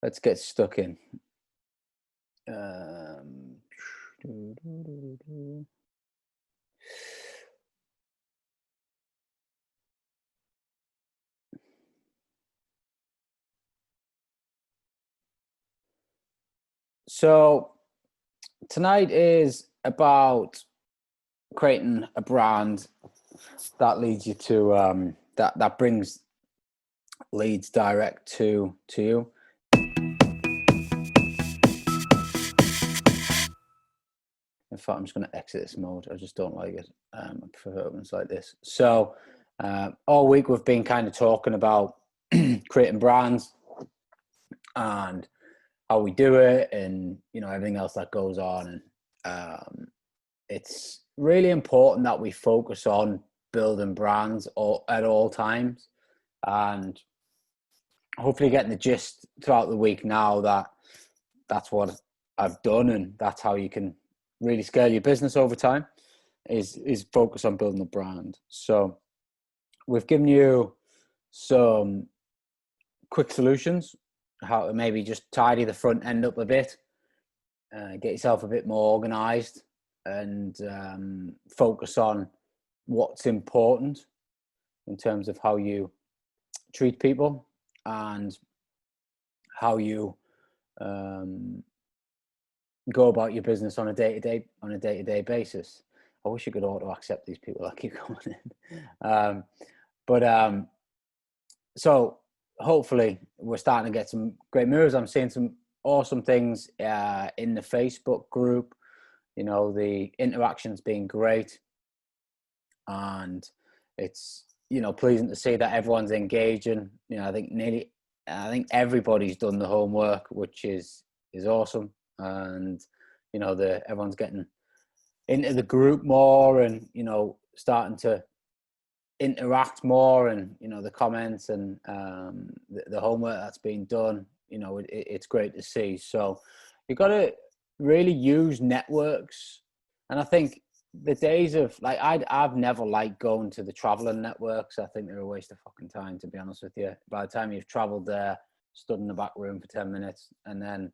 let's get stuck in. So tonight is about creating a brand that leads you to that brings leads direct to you. In fact, I'm just going to exit this mode. I just don't like it. I prefer ones like this. So all week we've been kind of talking about creating brands and how we do it, and everything else that goes on. And it's really important that we focus on building brands at all times, and hopefully getting the gist throughout the week now that that's what I've done, and that's how you can really scale your business over time is focus on building a brand. So we've given you some quick solutions, how to maybe just tidy the front end up a bit, get yourself a bit more organized, and focus on what's important in terms of how you treat people and how you go about your business on a day-to-day basis. I wish you could auto accept these people that keep coming in. So hopefully we're starting to get some great moves. I'm seeing some awesome things in the Facebook group. The interaction's been great, and it's pleasing to see that everyone's engaging. I think everybody's done the homework, which is awesome. And everyone's getting into the group more, and starting to interact more, and the comments and the homework that's been done. It's great to see. So you've got to really use networks. And I think the days of I've never liked going to the traveling networks. I think they're a waste of fucking time, to be honest with you. By the time you've traveled there, stood in the back room for 10 minutes, and then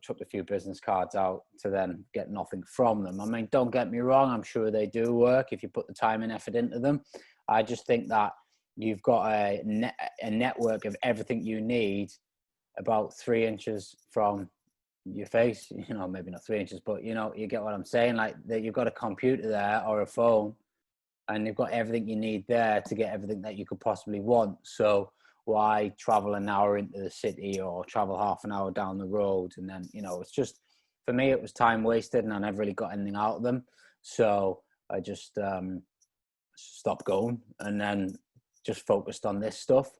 chucked a few business cards out to then get nothing from them. I mean, don't get me wrong, I'm sure they do work if you put the time and effort into them. I just think that you've got a network of everything you need about 3 inches from your face, maybe not 3 inches, but you get what I'm saying. Like that, you've got a computer there or a phone, and you've got everything you need there to get everything that you could possibly want. So why travel an hour into the city or travel half an hour down the road? And then, it's just, for me, it was time wasted, and I never really got anything out of them. So I just stopped going, and then just focused on this stuff,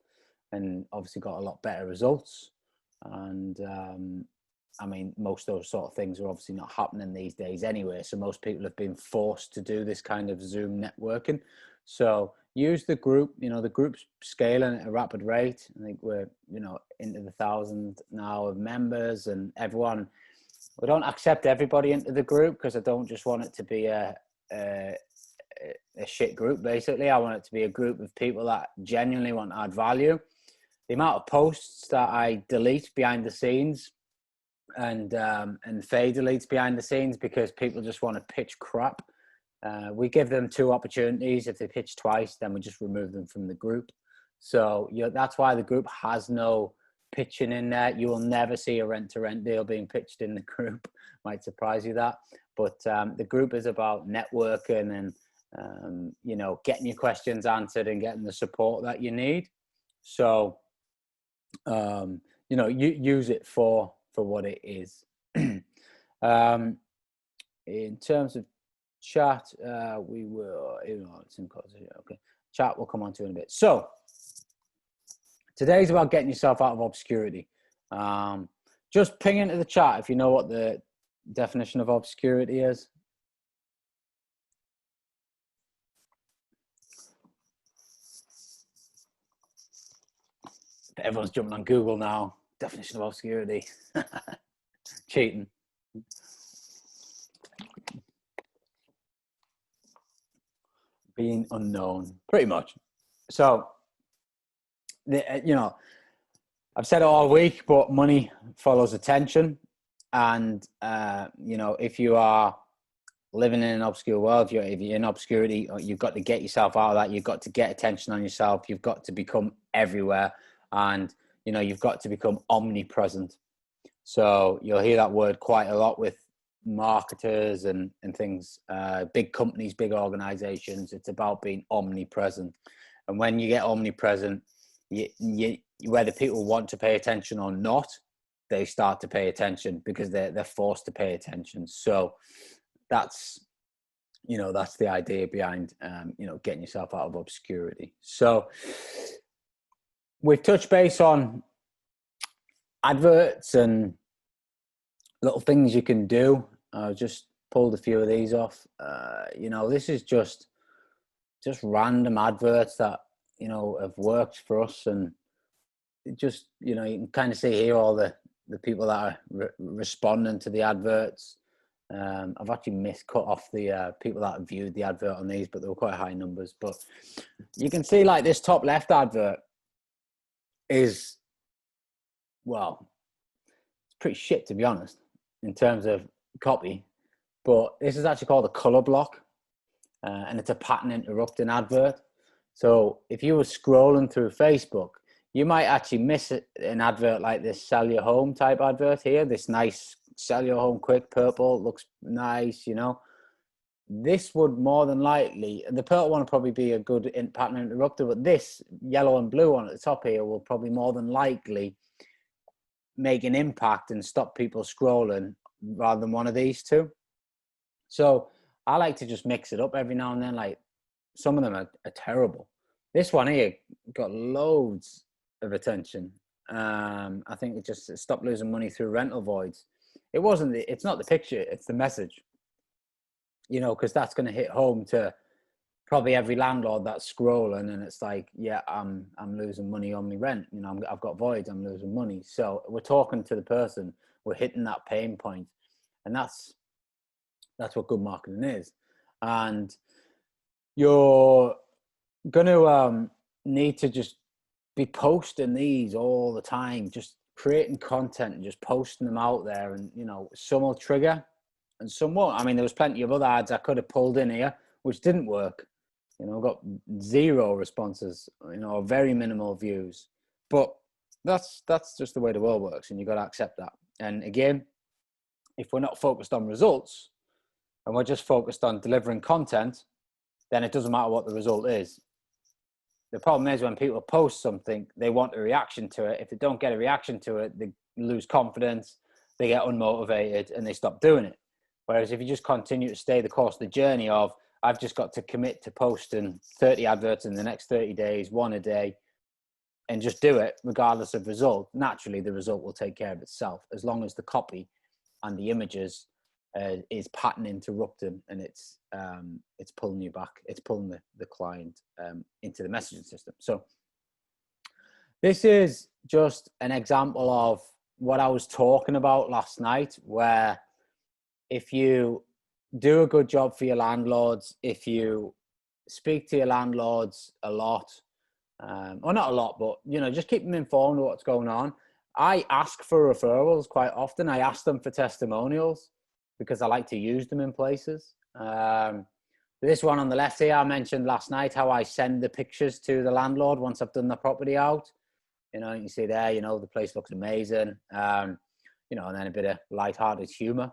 and obviously got a lot better results. And I mean, most of those sort of things are obviously not happening these days anyway. So most people have been forced to do this kind of Zoom networking. So use the group. The group's scaling at a rapid rate. I think we're, into the 1,000 now of members, and everyone. We don't accept everybody into the group because I don't just want it to be a shit group. Basically, I want it to be a group of people that genuinely want to add value. The amount of posts that I delete behind the scenes, and Faye deletes behind the scenes because people just want to pitch crap. We give them 2 opportunities. If they pitch twice, then we just remove them from the group. So that's why the group has no pitching in there. You will never see a rent-to-rent deal being pitched in the group. Might surprise you that. But the group is about networking and, getting your questions answered and getting the support that you need. So, you use it for what it is. In terms of chat, we will, it's in okay. Chat we'll come on to in a bit. So today's about getting yourself out of obscurity. Just ping into the chat if you know what the definition of obscurity is. Everyone's jumping on Google now. Definition of obscurity. Cheating. Being unknown, pretty much. So, I've said it all week, but money follows attention. And, you know, if you are living in an obscure world, if you're in obscurity, you've got to get yourself out of that. You've got to get attention on yourself. You've got to become everywhere. And, you know, you've got to become omnipresent. So you'll hear that word quite a lot with marketers and things, big companies, big organizations. It's about being omnipresent. And when you get omnipresent, whether people want to pay attention or not, they start to pay attention because they're forced to pay attention. So that's, you know, that's the idea behind, you know, getting yourself out of obscurity. So we've touched base on adverts and little things you can do. I just pulled a few of these off. You know, this is just random adverts that, you know, have worked for us. And it just, you know, you can kind of see here all the people that are responding to the adverts. I've actually cut off the people that have viewed the advert on these, but they were quite high numbers. But you can see like this top left advert is, well, it's pretty shit, to be honest, in terms of copy. But this is actually called a color block, and it's a pattern interrupting advert. So if you were scrolling through Facebook, you might actually miss an advert like this sell your home type advert here, this nice sell your home quick purple, looks nice, you know. This would more than likely, the purple one will probably be a good pattern interrupter, but this yellow and blue one at the top here will probably more than likely make an impact and stop people scrolling rather than one of these two. So I like to just mix it up every now and then. Like some of them are terrible. This one here got loads of attention. I think it just stopped losing money through rental voids. It's not the picture, it's the message, you know, because that's going to hit home to probably every landlord that's scrolling, and it's like, yeah, I'm losing money on my rent, you know, I've got voids, I'm losing money. So we're talking to the person, we're hitting that pain point, and that's what good marketing is. And you're going to need to just be posting these all the time, just creating content and just posting them out there. And, you know, some will trigger and some won't. I mean, there was plenty of other ads I could have pulled in here, which didn't work. You know, got 0 responses, you know, very minimal views. But that's just the way the world works, and you've got to accept that. And again, if we're not focused on results and we're just focused on delivering content, then it doesn't matter what the result is. The problem is when people post something, they want a reaction to it. If they don't get a reaction to it, they lose confidence, they get unmotivated, and they stop doing it. Whereas if you just continue to stay the course of the journey of, I've just got to commit to posting 30 adverts in the next 30 days, 1 a day, and just do it regardless of result, naturally the result will take care of itself, as long as the copy and the images is pattern interrupting, and it's pulling you back, it's pulling the client into the messaging system. So this is just an example of what I was talking about last night, where if you do a good job for your landlords, if you speak to your landlords a lot, or not a lot, but, you know, just keep them informed of what's going on. I ask for referrals quite often. I ask them for testimonials because I like to use them in places. This one on the left here, I mentioned last night how I send the pictures to the landlord once I've done the property out. You know, you can see there, you know, the place looks amazing. You know, and then a bit of lighthearted humor.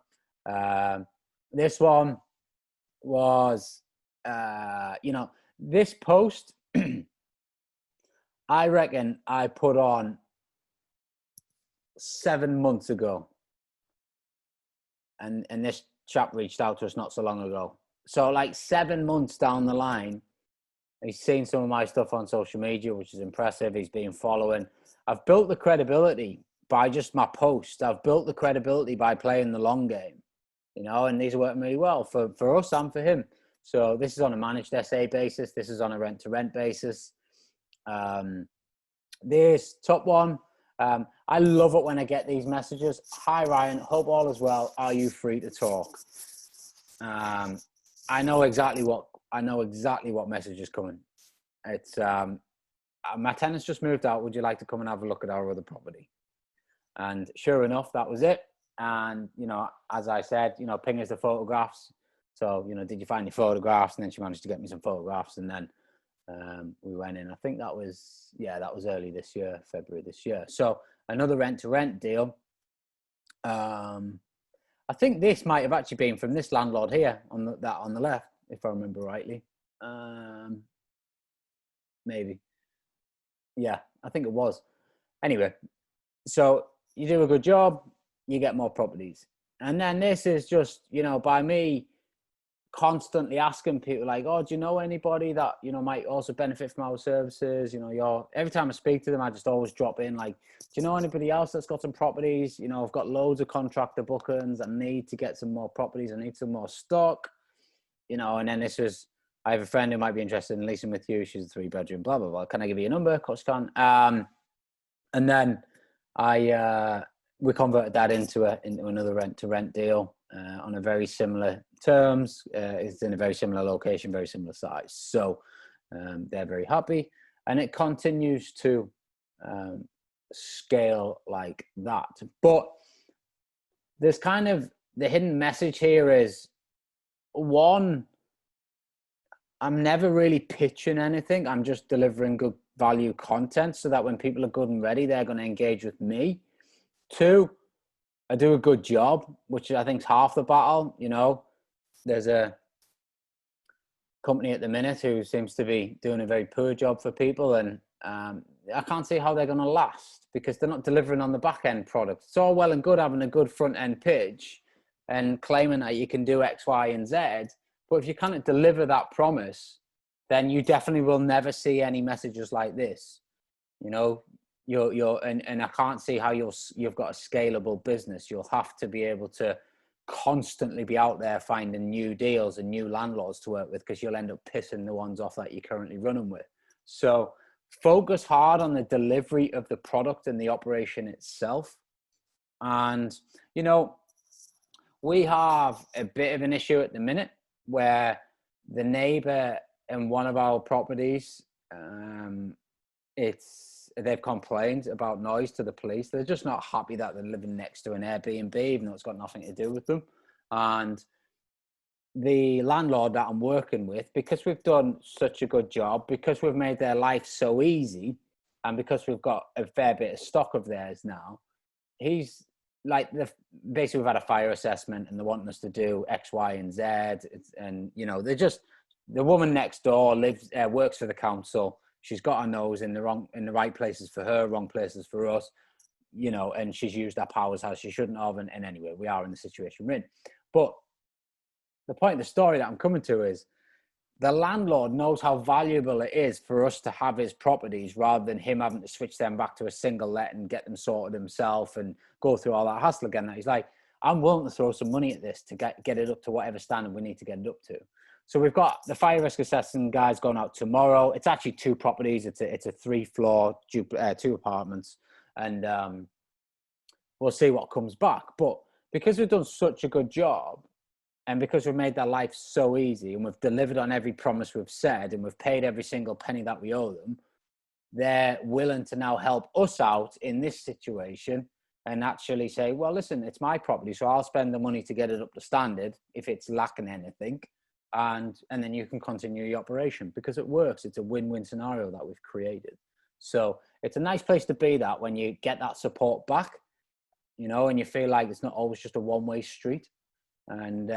This one was, you know, this post, I reckon I put on 7 months ago. And this chap reached out to us not so long ago. So like 7 months down the line, he's seen some of my stuff on social media, which is impressive. He's been following. I've built the credibility by just my posts. I've built the credibility by playing the long game, you know, and these are working really well for us and for him. So this is on a managed SA basis. This is on a rent-to-rent basis. This top one, I love it when I get these messages. Hi, Ryan. Hope all is well. Are you free to talk? I know exactly what message is coming. It's my tenants just moved out. Would you like to come and have a look at our other property? And sure enough, that was it. And, you know, as I said, you know, ping us the photographs. So, you know, did you find your photographs? And then she managed to get me some photographs. And then we went in. I think that was early this year, February this year. So another rent-to-rent deal. I think this might have actually been from this landlord here on the left, if I remember rightly. Maybe. Yeah, I think it was. Anyway, so you do a good job, you get more properties. And then this is just, you know, by me constantly asking people like, oh, do you know anybody that, you know, might also benefit from our services? You know, every time I speak to them, I just always drop in like, do you know anybody else that's got some properties? You know, I've got loads of contractor bookings. I need to get some more properties. I need some more stock, you know. And then I have a friend who might be interested in leasing with you. She's a 3-bedroom, blah, blah, blah. Can I give you a number? Of course you can. And then we converted that into another rent-to-rent deal on a very similar terms. It's in a very similar location, very similar size. So they're very happy, and it continues to scale like that. But there's kind of the hidden message here is, one, I'm never really pitching anything. I'm just delivering good value content so that when people are good and ready, they're going to engage with me. 2, I do a good job, which I think is half the battle. You know, there's a company at the minute who seems to be doing a very poor job for people, and I can't see how they're going to last because they're not delivering on the back end product. It's all well and good having a good front end pitch and claiming that you can do X, Y, and Z, but if you can't deliver that promise, then you definitely will never see any messages like this. You know, and I can't see how you've got a scalable business. You'll have to be able to constantly be out there finding new deals and new landlords to work with, because you'll end up pissing the ones off that you're currently running with. So focus hard on the delivery of the product and the operation itself. And, you know, we have a bit of an issue at the minute where the neighbor in one of our properties, they've complained about noise to the police. They're just not happy that they're living next to an Airbnb, even though it's got nothing to do with them. And the landlord that I'm working with, because we've done such a good job, because we've made their life so easy, and because we've got a fair bit of stock of theirs now, he's like, basically we've had a fire assessment and they're wanting us to do X, Y, and Z. And, you know, the woman next door works for the council. She's got her nose in the right places for her, wrong places for us, you know, and she's used our powers how she shouldn't have. And anyway, we are in the situation we're in. But the point of the story that I'm coming to is the landlord knows how valuable it is for us to have his properties rather than him having to switch them back to a single let and get them sorted himself and go through all that hassle again. He's like, I'm willing to throw some money at this to get it up to whatever standard we need to get it up to. So we've got the fire risk assessment guys going out tomorrow. It's actually 2 properties. It's a 3-floor, 2 apartments, and we'll see what comes back. But because we've done such a good job, and because we've made their life so easy, and we've delivered on every promise we've said, and we've paid every single penny that we owe them, they're willing to now help us out in this situation and actually say, well, listen, it's my property, so I'll spend the money to get it up to standard if it's lacking anything. And then you can continue your operation, because it works. It's a win-win scenario that we've created. So it's a nice place to be, that when you get that support back, you know, and you feel like it's not always just a one-way street. And,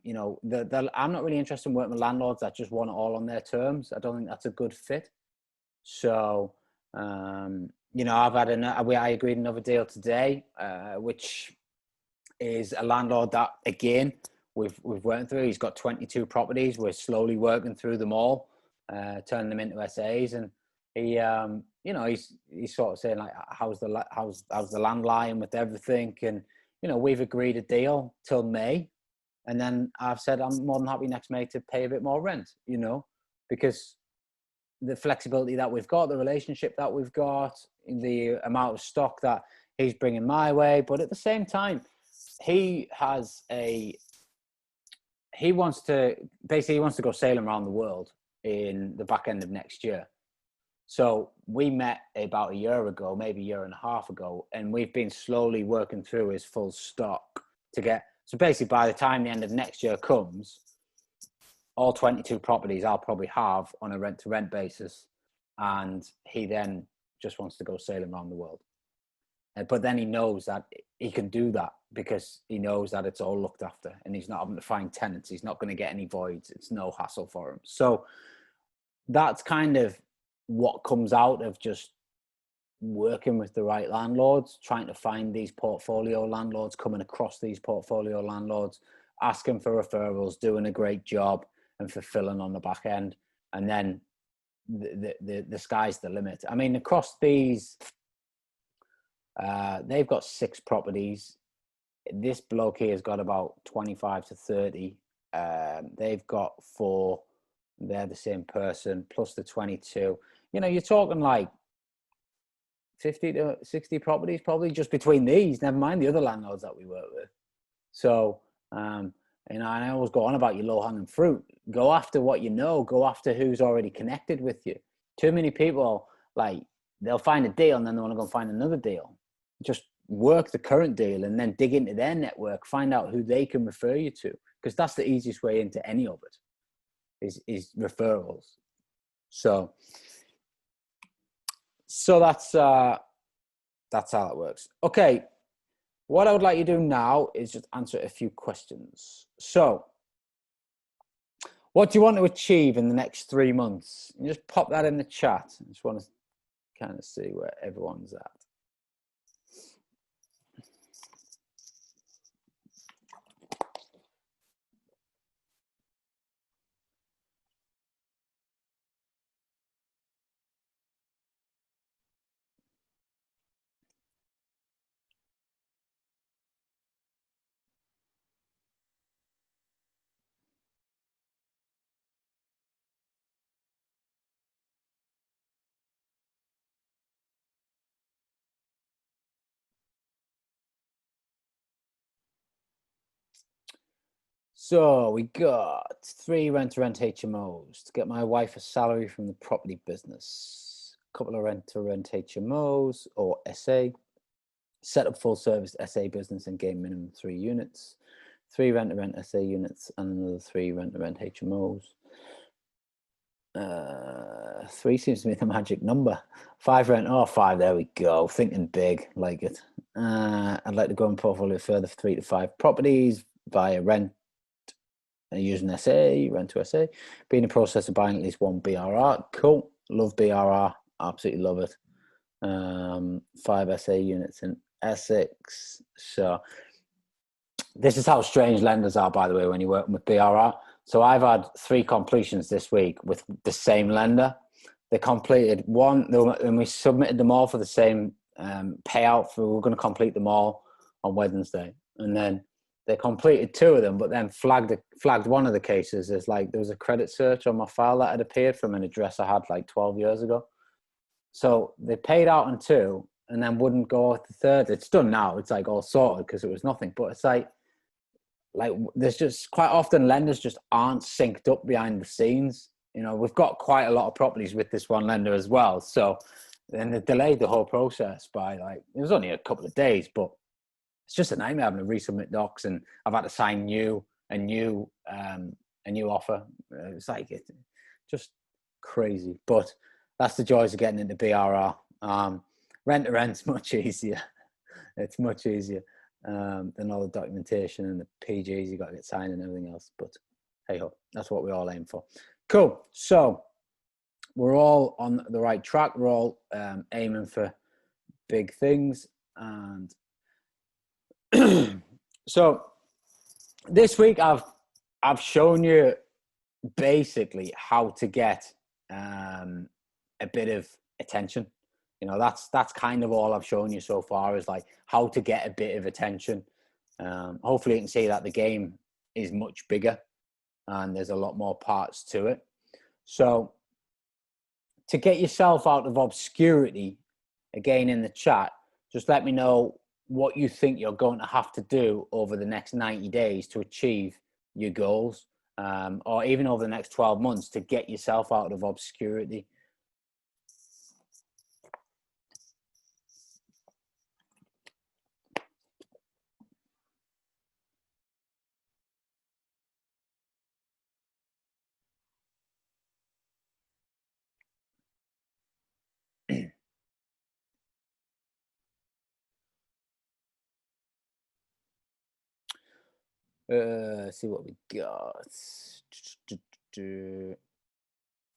you know, I'm not really interested in working with landlords that just want it all on their terms. I don't think that's a good fit. So, you know, I agreed another deal today, which is a landlord that, again, we've worked through. He's got 22 properties. We're slowly working through them all, turning them into SAs. And he, you know, he's sort of saying like, how's the land lying with everything? And, you know, we've agreed a deal till May. And then I've said, I'm more than happy next May to pay a bit more rent, you know, because the flexibility that we've got, the relationship that we've got, the amount of stock that he's bringing my way. But at the same time, he wants to go sailing around the world in the back end of next year. So we met about a year ago, maybe a year and a half ago, and we've been slowly working through his full stock to get. So basically, by the time the end of next year comes, all 22 properties I'll probably have on a rent-to-rent basis, and he then just wants to go sailing around the world. But then he knows that he can do that because he knows that it's all looked after, and he's not having to find tenants. He's not going to get any voids. It's no hassle for him. So that's kind of what comes out of just working with the right landlords, trying to find these portfolio landlords, coming across these portfolio landlords, asking for referrals, doing a great job and fulfilling on the back end. And then the sky's the limit. I mean, across these, they've got 6 properties. This bloke here has got about 25 to 30. They've got 4. They're the same person, plus the 22. You know, you're talking like 50 to 60 properties probably just between these, never mind the other landlords that we work with. So, you know, and I always go on about your low-hanging fruit. Go after what you know. Go after who's already connected with you. Too many people, like, they'll find a deal and then they want to go and find another deal. Just work the current deal and then dig into their network, find out who they can refer you to, because that's the easiest way into any of it. Is referrals. So that's how it works. Okay, what I would like you to do now is just answer a few questions. So what do you want to achieve in the next 3 months? You just pop that in the chat. I just want to kind of see where everyone's at. So we got 3 rent-to-rent HMOs to get my wife a salary from the property business, a couple of rent-to-rent HMOs or SA, set up full service SA business and gain minimum 3 units, 3 rent-to-rent SA units and another 3 rent-to-rent HMOs. 3 seems to be the magic number. 5 rent, 5, there we go. Thinking big, like it. I'd like to go and portfolio further 3 to 5 properties via rent, using SA, rent to SA. Be in the process of buying at least 1 BRR. Cool. Love BRR. Absolutely love it. 5 SA units in Essex. So this is how strange lenders are, by the way, when you're working with BRR. So I've had 3 completions this week with the same lender. They completed 1, and we submitted them all for the same payout. We're going to complete them all on Wednesday. And then they completed 2 of them, but then flagged one of the cases as like there was a credit search on my file that had appeared from an address I had like 12 years ago. So they paid out on 2 and then wouldn't go with the 3rd. It's done now. It's like all sorted because it was nothing. But it's like there's just quite often lenders just aren't synced up behind the scenes. You know, we've got quite a lot of properties with this one lender as well. So then they delayed the whole process by like, it was only a couple of days, but it's just a nightmare having to resubmit docs, and I've had to sign a new offer. It's like it's just crazy, but that's the joys of getting into BRR. Rent to rent's much easier. It's much easier than all the documentation and the PGs you got to get signed and everything else. But hey ho, that's what we all aim for. Cool. So we're all on the right track. We're all aiming for big things, and so this week I've shown you basically how to get a bit of attention. You know, that's kind of all I've shown you so far, is like how to get a bit of attention. Hopefully you can see that the game is much bigger and there's a lot more parts to it. So to get yourself out of obscurity, again in the chat, just let me know what you think you're going to have to do over the next 90 days to achieve your goals, or even over the next 12 months to get yourself out of obscurity. See what we got.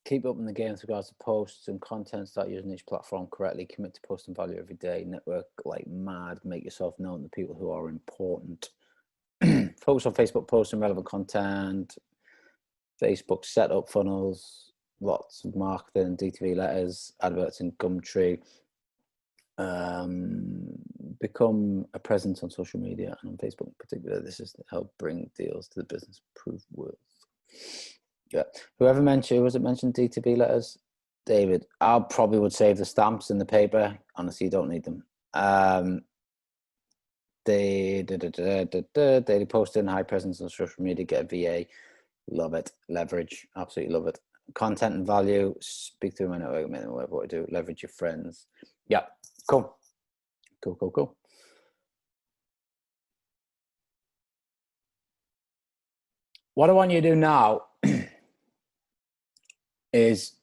Keep up in the game with regards to posts and content. Start using each platform correctly. Commit to posting value every day. Network like mad. Make yourself known to people who are important. Focus on Facebook posts and relevant content. Facebook setup funnels. Lots of marketing, DTV letters, adverts in Gumtree. Become a presence on social media and on Facebook in particular. This is to help bring deals to the business. Prove worth. Yeah. Whoever mentioned, was it mentioned DTV letters? David, I probably would save the stamps in the paper. Honestly, you don't need them. Daily posting, high presence on social media, get a VA. Love it. Leverage, absolutely love it. Content and value, speak through my network, what I do, leverage your friends. Yeah, cool. Cool. What I want you to do now is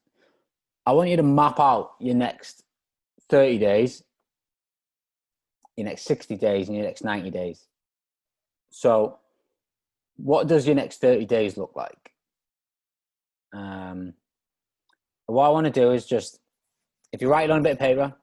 I want you to map out your next 30 days, your next 60 days, and your next 90 days. So what does your next 30 days look like? What I want to do is just, if you write it on a bit of paper,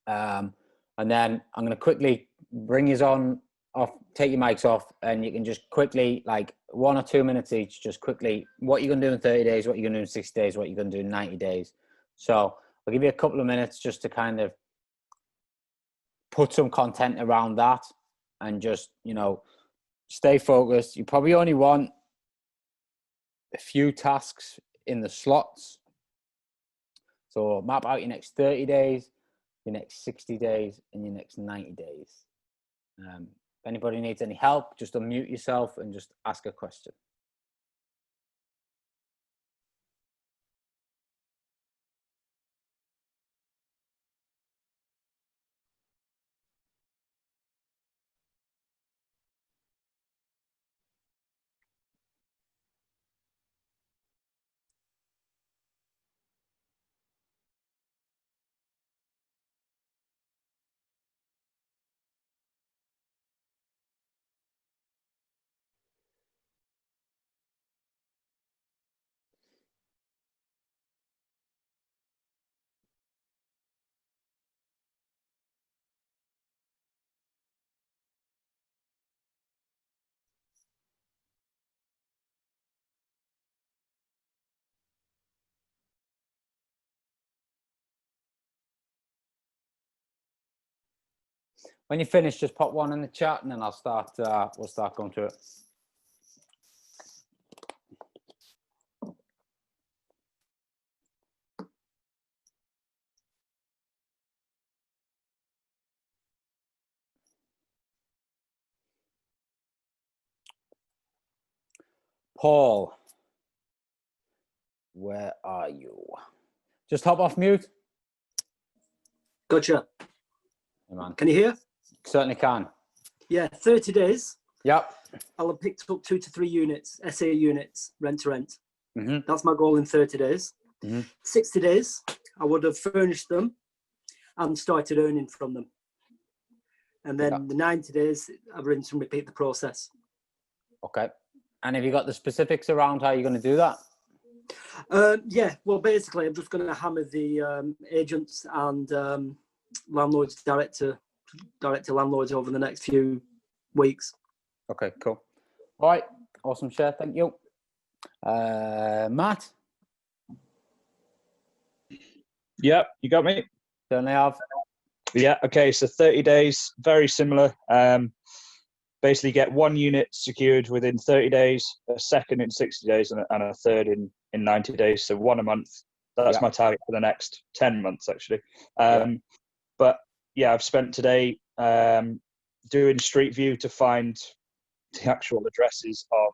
and then I'm going to quickly bring you on off, take your mics off, and you can just quickly, like 1 or 2 minutes each, just quickly, what you're going to do in 30 days, what you're going to do in 60 days, what you're going to do in 90 days. So I'll give you a couple of minutes just to kind of put some content around that and just, stay focused. You probably only want a few tasks in the slots. So map out your next 30 days, your next 60 days, and your next 90 days. If anybody needs any help, just unmute yourself and just ask a question. When you finish, just pop one in the chat, and then I'll start. We'll start going through it. Paul, where are you? Just hop off mute. Gotcha. Hey, man. Can you hear? Certainly can. Yeah, 30 days. Yep. I'll have picked up 2 to 3 units, SA units, rent to rent. Mm-hmm. That's my goal in 30 days. Mm-hmm. 60 days, I would have furnished them and started earning from them. And then the 90 days, I've rinse and repeat the process. Okay. And have you got the specifics around how you're going to do that? Yeah, well, basically, I'm just going to hammer the agents and landlords direct to landlords over the next few weeks. Okay, cool. All right, awesome share. Thank you. Matt? Yep, you got me? Certainly have. Yeah, okay, so 30 days, very similar. Basically get 1 unit secured within 30 days, a second in 60 days, and a third in 90 days. So 1 a month. That's my target for the next 10 months, actually. But yeah, I've spent today doing Street View to find the actual addresses of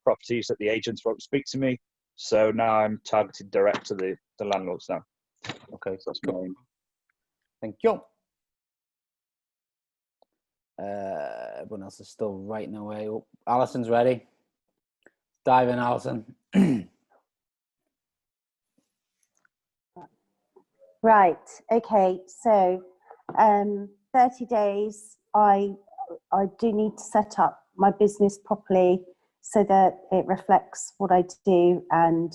properties that the agents won't speak to me. So now I'm targeted direct to the landlords now. Okay, so that's cool. Thank you. Everyone else is still writing away. Oh, Alison's ready. Dive in, Alison. Right. Okay. So 30 days, I do need to set up my business properly so that it reflects what I do, and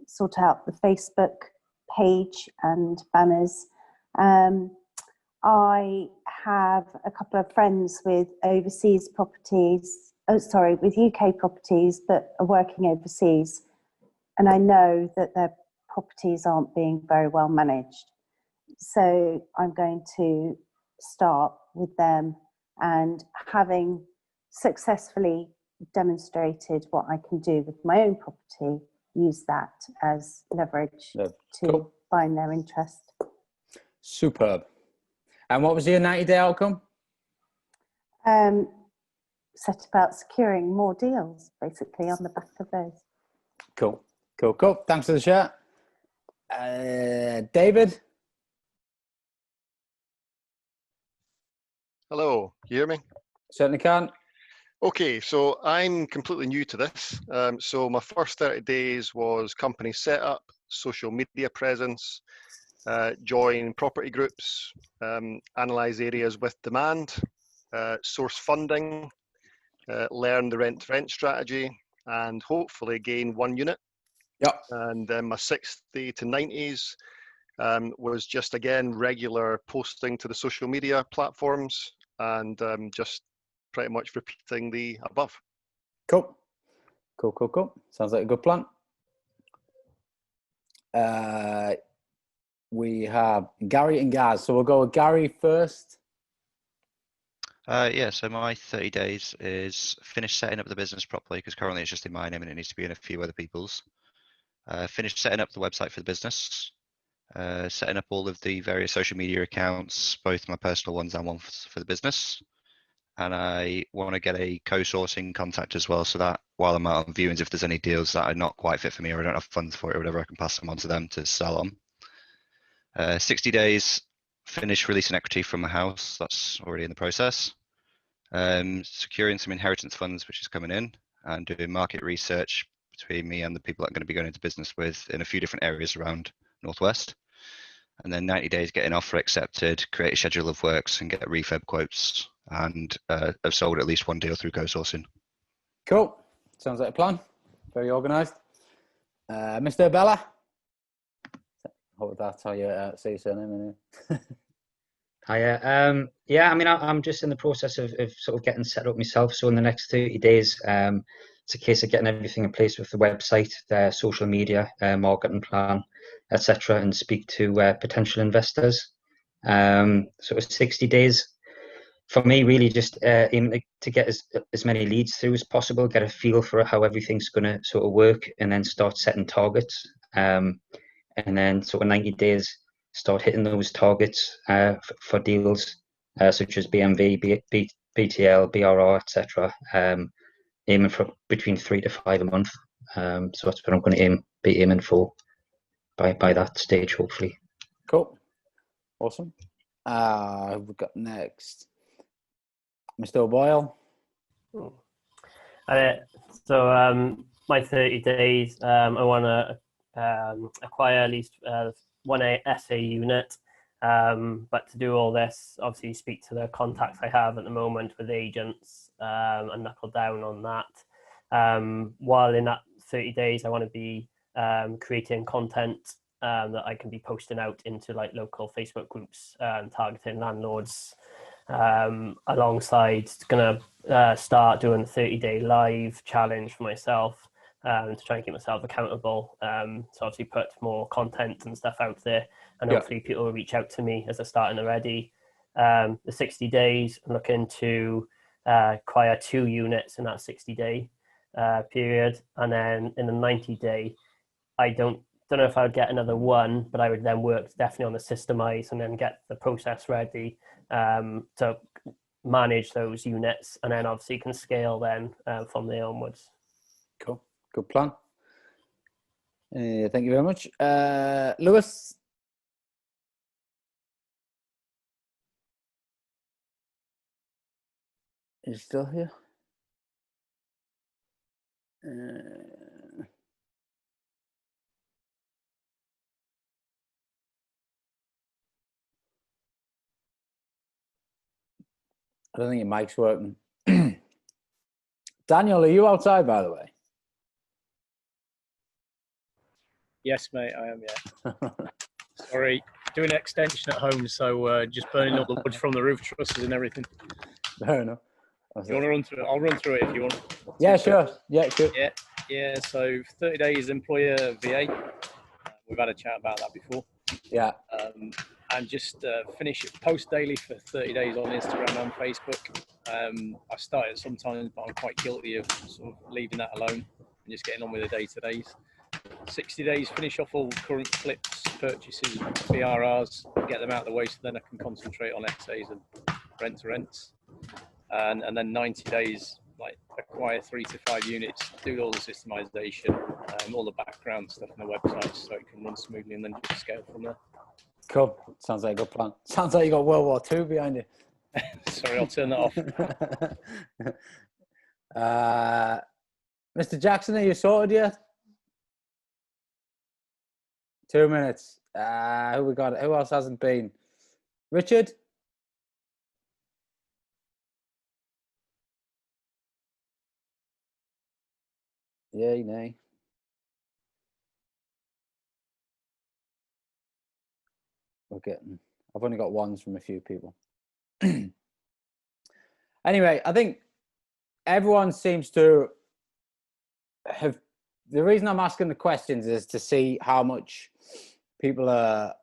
sort out the Facebook page and banners. I have a couple of friends with overseas properties, with UK properties that are working overseas, and I know that their properties aren't being very well managed. So I'm going to start with them, and having successfully demonstrated what I can do with my own property, use that as leverage to find their interest. Superb. And what was your 90-day outcome? Set about securing more deals, basically, on the back of those. Cool. Thanks for the share. David? Hello, you hear me? Certainly can. Okay, so I'm completely new to this. So my first 30 days was company setup, social media presence, join property groups, analyze areas with demand, source funding, learn the rent-to-rent strategy, and hopefully gain 1 unit. Yep. And then my 60 to 90s was just, again, regular posting to the social media platforms, and just pretty much repeating the above. Cool. Sounds like a good plan. We have Gary and Gaz. So we'll go with Gary first. Yeah, so my 30 days is finish setting up the business properly, because currently it's just in my name and it needs to be in a few other people's. Finish setting up the website for the business, setting up all of the various social media accounts, both my personal ones and one for the business. And I want to get a co-sourcing contact as well, so that while I'm out on viewings, if there's any deals that are not quite fit for me or I don't have funds for it or whatever, I can pass them on to them to sell on. 60 days, finish releasing equity from my house. That's already in the process. Securing some inheritance funds, which is coming in, and doing market research between me and the people that I'm going to be going into business with in a few different areas around Northwest. And then 90 days, get an offer accepted, create a schedule of works and get refurb quotes, and have sold at least one deal through co-sourcing. Cool. Sounds like a plan. Very organised. Mr. Bella? Hope that's how you say your surname. Hiya. Yeah, I mean, I'm just in the process of sort of getting set up myself. So in the next 30 days, it's a case of getting everything in place with the website, their social media, marketing plan, etc., and speak to potential investors. Sort of 60 days for me, really just aim to get as many leads through as possible, get a feel for how everything's going to sort of work, and then start setting targets. And then sort of 90 days, start hitting those targets for deals such as BMV, BTL, BRR, etc. Aiming for between 3 to 5 a month. So that's what I'm going to be aiming for by that stage, hopefully. Cool. Awesome. We've got next Mr. O'Boyle. So my 30 days, I want to acquire at least one SA unit. But to do all this, obviously speak to the contacts I have at the moment with agents and knuckle down on that. While in that 30 days, I want to be creating content that I can be posting out into like local Facebook groups and targeting landlords. Alongside gonna start doing a 30-day live challenge for myself to try and keep myself accountable. So obviously put more content and stuff out there, and hopefully people will reach out to me as they're starting already. The 60 days, I'm looking to acquire 2 units in that 60-day period, and then in the 90-day, I don't know if I would get another one, but I would then work definitely on the systemize and then get the process ready to manage those units, and then obviously can scale then from there onwards. Cool. Good plan. Thank you very much. Lewis? Is he still here? I don't think your mic's working. Daniel, are you outside, by the way? Yes, mate, I am, yeah. Sorry, doing an extension at home, so just burning all the wood from the roof trusses and everything. Fair enough. You want to run through it? I'll run through it if you want. Yeah, sure. Yeah, sure. Yeah, so 30 days employer VA. We've had a chat about that before. Yeah. And just finish it post daily for 30 days on Instagram and Facebook. I start it sometimes, but I'm quite guilty of sort of leaving that alone and just getting on with the day-to-days. 60 days, finish off all current flips, purchases, BRRs, get them out of the way so then I can concentrate on essays and rent-to-rents. And then 90 days, like acquire 3 to 5 units, do all the systemization, all the background stuff on the website so it can run smoothly and then just scale from there. Cool. Sounds like a good plan. Sounds like you got World War II behind you. Sorry, I'll turn that off. Mr. Jackson, are you sorted yet? 2 minutes. Who we got? Who else hasn't been? Richard? Yeah, nay. I've only got ones from a few people. Anyway, I think everyone seems to have, the reason I'm asking the questions is to see how much people are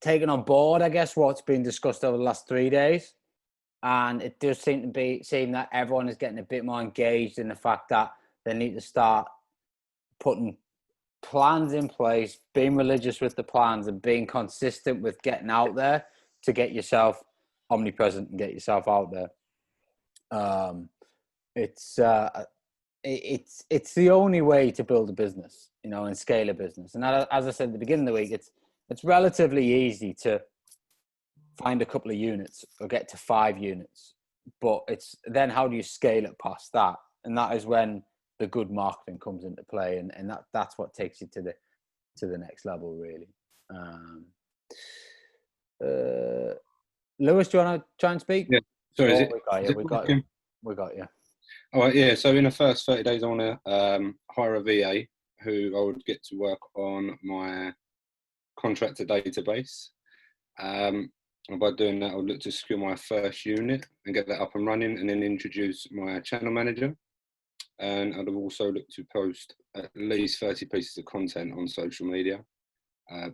taking on board, I guess, what's been discussed over the last 3 days. And it does seem to be seeing that everyone is getting a bit more engaged in the fact that they need to start putting plans in place, being religious with the plans and being consistent with getting out there to get yourself omnipresent and get yourself out there. It's the only way to build a business, you know, and scale a business. And as I said at the beginning of the week, it's relatively easy to find a couple of units or get to 5 units, but it's then how do you scale it past that? And that is when the good marketing comes into play, and that's what takes you to the next level, really. Lewis, do you want to try and speak? Yeah. Sorry, we got you. All right, yeah. So in the first 30 days, I want to hire a VA who I would get to work on my contractor database. And by doing that, I would look to secure my first unit and get that up and running, and then introduce my channel manager. And I'd also look to post at least 30 pieces of content on social media,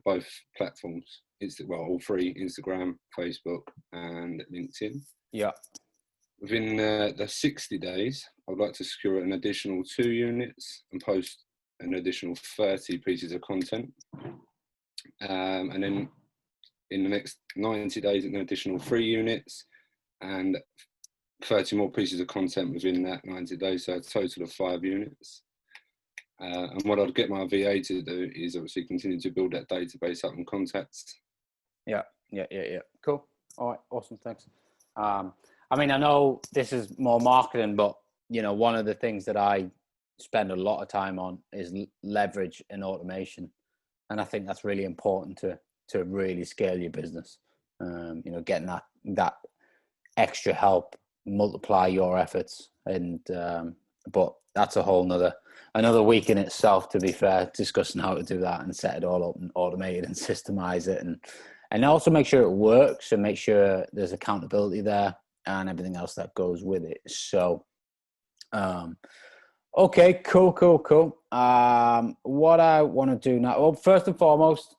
both platforms. All 3, Instagram, Facebook, and LinkedIn. Yeah. Within the 60 days, I would like to secure an additional 2 units and post an additional 30 pieces of content. And then in the next 90 days, an additional 3 units and 30 more pieces of content within that 90 days, so a total of 5 units. And what I'd get my VA to do is obviously continue to build that database up and contacts. Yeah. Cool. All right. Awesome. Thanks. I mean, I know this is more marketing, but you know, one of the things that I spend a lot of time on is leverage and automation, and I think that's really important to really scale your business. You know, getting that extra help, multiply your efforts, and but that's a whole another week in itself, to be fair, discussing how to do that and set it all up and automate it and systemize it, and also make sure it works and make sure there's accountability there and everything else that goes with it. So okay, cool. What I want to do now, well, first and foremost,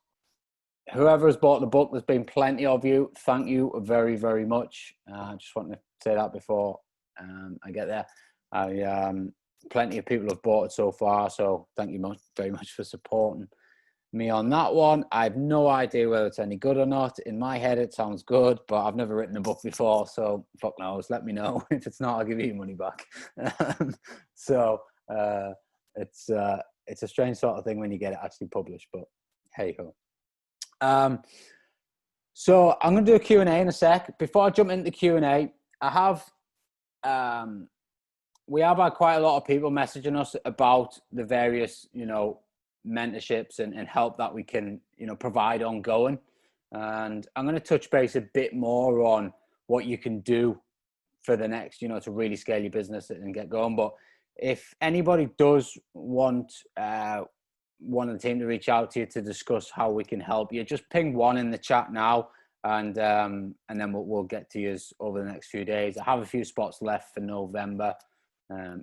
whoever has bought the book, there's been plenty of you. Thank you very, very much. I just want to say that before I get there. Plenty of people have bought it so far, so thank you very much for supporting me on that one. I have no idea whether it's any good or not. In my head, it sounds good, but I've never written a book before, so fuck knows. Let me know. If it's not, I'll give you your money back. So it's a strange sort of thing when you get it actually published, but hey ho. So I'm going to do a Q&A in a sec. Before I jump into the Q&A, we have had quite a lot of people messaging us about the various, you know, mentorships and help that we can, you know, provide ongoing. And I'm going to touch base a bit more on what you can do for the next, you know, to really scale your business and get going. But if anybody does want one of the team to reach out to you to discuss how we can help you, just ping one in the chat now, and then we'll get to you over the next few days. I have a few spots left for November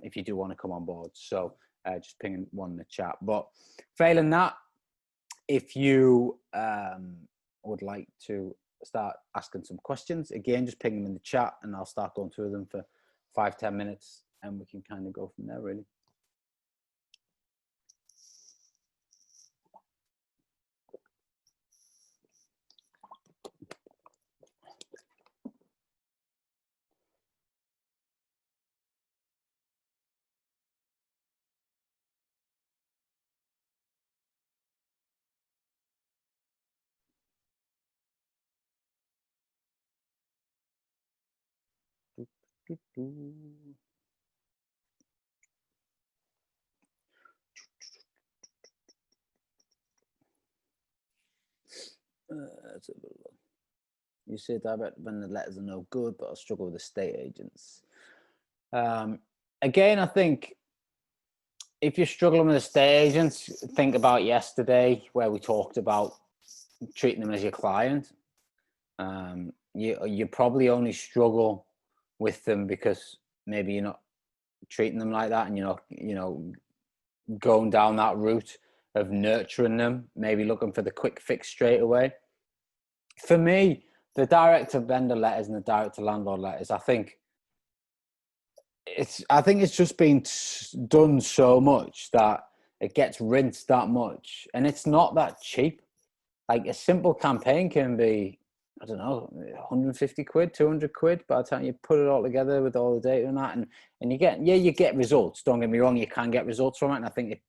if you do want to come on board. So just ping one in the chat. But failing that, if you would like to start asking some questions, again, just ping them in the chat and I'll start going through them for 5-10 minutes and we can kind of go from there, really. Let's have a look. You said direct when the letters are no good, but I struggle with estate agents. Again, I think if you're struggling with estate agents, think about yesterday where we talked about treating them as your client. You probably only struggle with them because maybe you're not treating them like that, and you're not, going down that route of nurturing them, maybe looking for the quick fix straight away. For me, the direct to vendor letters and the direct to landlord letters, I think it's just been done so much that it gets rinsed that much, and it's not that cheap. Like a simple campaign can be, I don't know, 150 quid, 200 quid by the time you put it all together with all the data and that, and you get results. Don't get me wrong, you can get results from it, and I think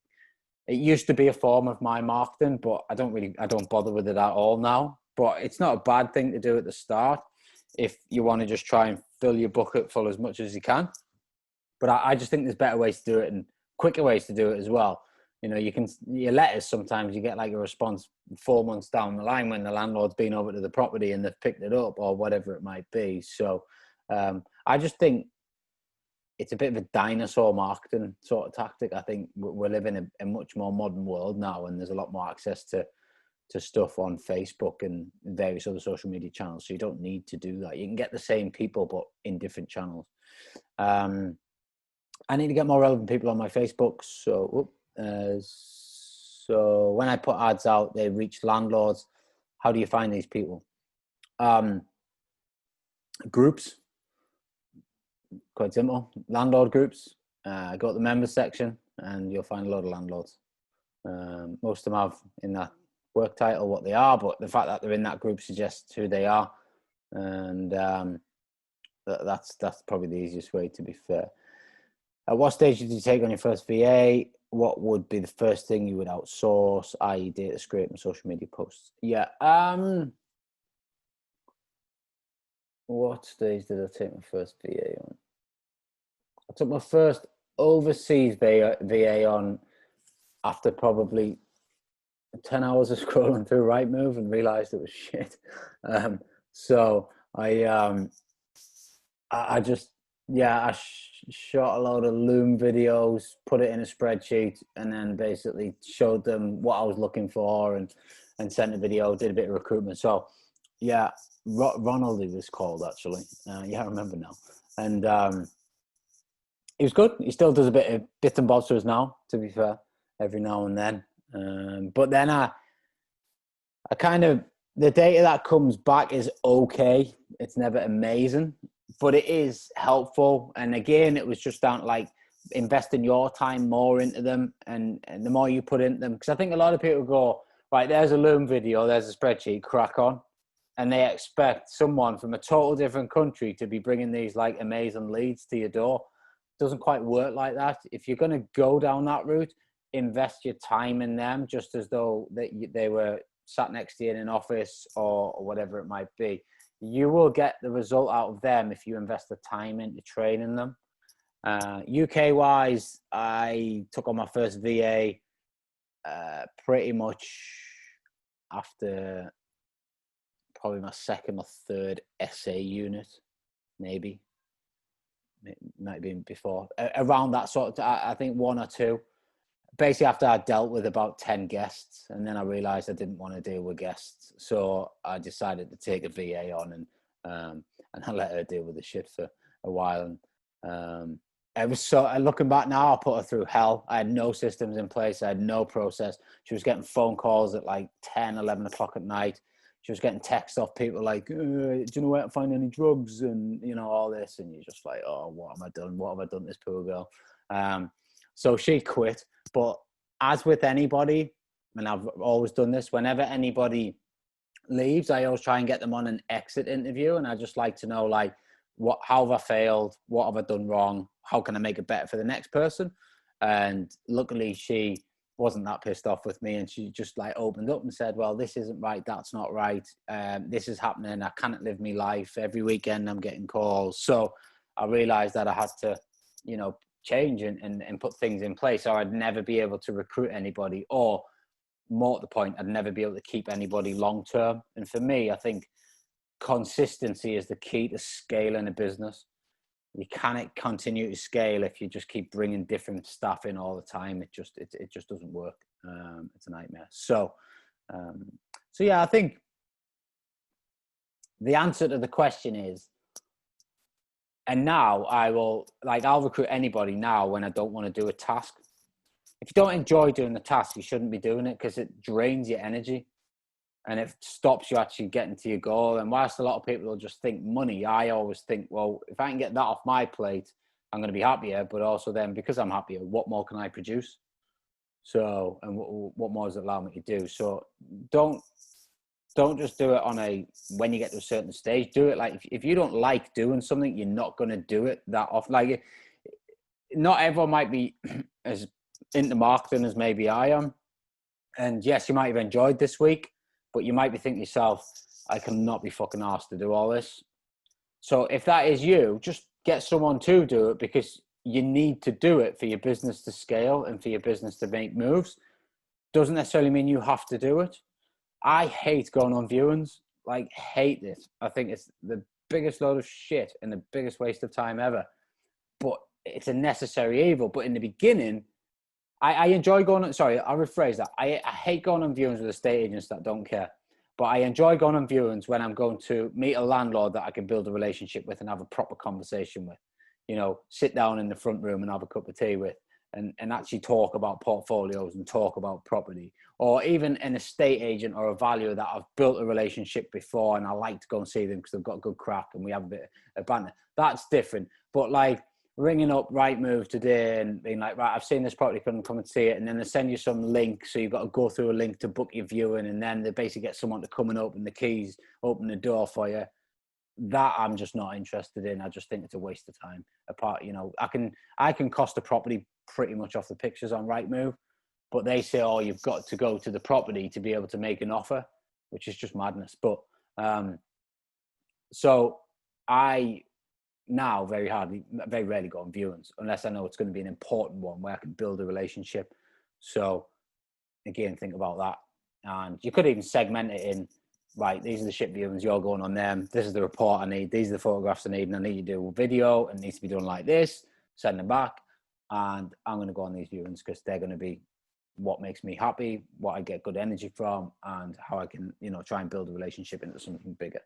it used to be a form of my marketing, but I don't bother with it at all now. But it's not a bad thing to do at the start if you want to just try and fill your bucket full as much as you can. But I just think there's better ways to do it and quicker ways to do it as well. Your letters, sometimes you get like a response 4 months down the line when the landlord's been over to the property and they've picked it up or whatever it might be. So I just think it's a bit of a dinosaur marketing sort of tactic. I think we're living in a much more modern world now, and there's a lot more access to stuff on Facebook and various other social media channels. So you don't need to do that. You can get the same people, but in different channels. I need to get more relevant people on my Facebook. So when I put ads out, they reach landlords. How do you find these people? Groups. Quite simple. Landlord groups. Go to the members section and you'll find a lot of landlords. Most of them have in that work title what they are, but the fact that they're in that group suggests who they are. And that's probably the easiest way, to be fair. At what stage did you take on your first VA? What would be the first thing you would outsource, i.e. data scrape and social media posts? Yeah. What stage did I take my first VA on? I took my first overseas VA on after probably 10 hours of scrolling through Rightmove and realized it was shit. So I shot a load of Loom videos, put it in a spreadsheet, and then basically showed them what I was looking for and sent a video, did a bit of recruitment. So yeah, Ronald he was called actually. I remember now. And he was good. He still does a bit of bits and bobs to us now, to be fair, every now and then. But then I kind of, the data that comes back is okay. It's never amazing, but it is helpful. And again, it was just down to like investing your time more into them, and the more you put into them, because I think a lot of people go, right, there's a Loom video, there's a spreadsheet, crack on. And they expect someone from a total different country to be bringing these like amazing leads to your door. It doesn't quite work like that. If you're going to go down that route, invest your time in them just as though they were sat next to you in an office or whatever it might be. You will get the result out of them if you invest the time into training them. UK wise, I took on my first VA pretty much after probably my second or third SA unit, maybe. might have been before, around that sort of, I think 1 or 2. Basically, after I dealt with about 10 guests, and then I realized I didn't want to deal with guests. So I decided to take a VA on, and I let her deal with the shit for a while. And it was so, looking back now, I put her through hell. I had no systems in place. I had no process. She was getting phone calls at like 10, 11 o'clock at night. She was getting texts off people like, do you know where to find any drugs? And, you know, all this. And you're just like, oh, what have I done? What have I done to this poor girl? So she quit. But as with anybody, and I've always done this, whenever anybody leaves, I always try and get them on an exit interview. And I just like to know, like, how have I failed? What have I done wrong? How can I make it better for the next person? And luckily, she wasn't that pissed off with me. And she just like opened up and said, well, this isn't right. That's not right. This is happening. I can't live my life. Every weekend I'm getting calls. So I realized that I had to, you know, change and put things in place, or I'd never be able to recruit anybody, or more to the point, I'd never be able to keep anybody long term. And for me, I think consistency is the key to scaling a business. You cannot continue to scale if you just keep bringing different stuff in all the time. It just doesn't work. It's a nightmare. So yeah, I think the answer to the question is, and now I'll recruit anybody now when I don't want to do a task. If you don't enjoy doing the task, you shouldn't be doing it, because it drains your energy and it stops you actually getting to your goal. And whilst a lot of people will just think money, I always think, well, if I can get that off my plate, I'm going to be happier. But also then, because I'm happier, what more can I produce? So, and what more does it allow me to do? So don't just do it on when you get to a certain stage. Do it like, if you don't like doing something, you're not going to do it that often. Like, not everyone might be as into marketing as maybe I am. And yes, you might have enjoyed this week, but you might be thinking to yourself, I cannot be fucking asked to do all this. So if that is you, just get someone to do it, because you need to do it for your business to scale and for your business to make moves. Doesn't necessarily mean you have to do it. I hate going on viewings, like hate this. I think it's the biggest load of shit and the biggest waste of time ever, but it's a necessary evil. But in the beginning, I enjoy going on, sorry, I'll rephrase that. I hate going on viewings with estate agents that don't care, but I enjoy going on viewings when I'm going to meet a landlord that I can build a relationship with and have a proper conversation with, you know, sit down in the front room and have a cup of tea with, and actually talk about portfolios and talk about property. Or even an estate agent or a valuer that I've built a relationship before and I like to go and see them because they've got good crack and we have a bit of banter. That's different. But like ringing up Rightmove today and being like, right, I've seen this property, couldn't come and see it. And then they send you some link. So you've got to go through a link to book your viewing. And then they basically get someone to come and open the keys, open the door for you. That I'm just not interested in. I just think it's a waste of time. Apart, you know, I can cost a property pretty much off the pictures on Rightmove, but they say, oh, you've got to go to the property to be able to make an offer, which is just madness. But so I now very rarely go on viewings unless I know it's going to be an important one where I can build a relationship. So again, think about that. And you could even segment it in, right, these are the ship viewings, you're going on them. This is the report I need. These are the photographs I need. And I need you to do a video. It needs to be done like this. Send them back. And I'm going to go on these viewings because they're going to be what makes me happy, what I get good energy from, and how I can, you know, try and build a relationship into something bigger.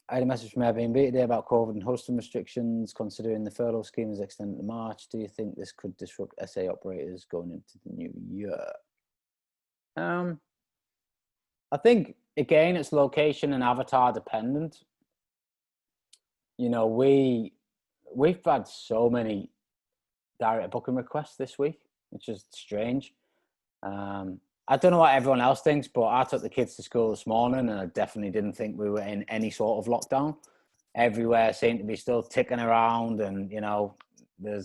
I had a message from Airbnb today about COVID and hosting restrictions. Considering the furlough scheme is extended to March, do you think this could disrupt SA operators going into the new year? I think, again, it's location and avatar dependent. You know, we've had so many direct booking requests this week, which is strange. I don't know what everyone else thinks, but I took the kids to school this morning and I definitely didn't think we were in any sort of lockdown. Everywhere seemed to be still ticking around, and, you know,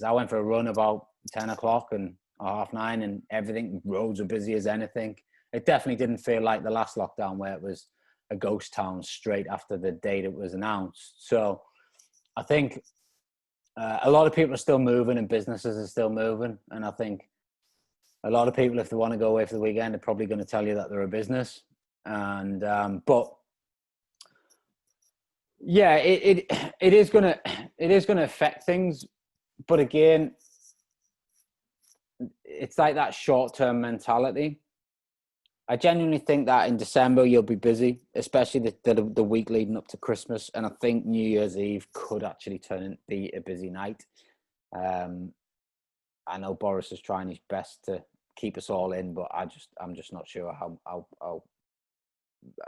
I went for a run about 10 o'clock and 9:30 and everything, roads are busy as anything. It definitely didn't feel like the last lockdown where it was a ghost town straight after the date it was announced. So I think a lot of people are still moving and businesses are still moving. And I think a lot of people, if they want to go away for the weekend, are probably going to tell you that they're a business. And but Yeah, it is gonna affect things, but again, it's like that short-term mentality. I genuinely think that in December you'll be busy, especially the week leading up to Christmas, and I think New Year's Eve could actually be a busy night. I know Boris is trying his best to keep us all in, but I'm just not sure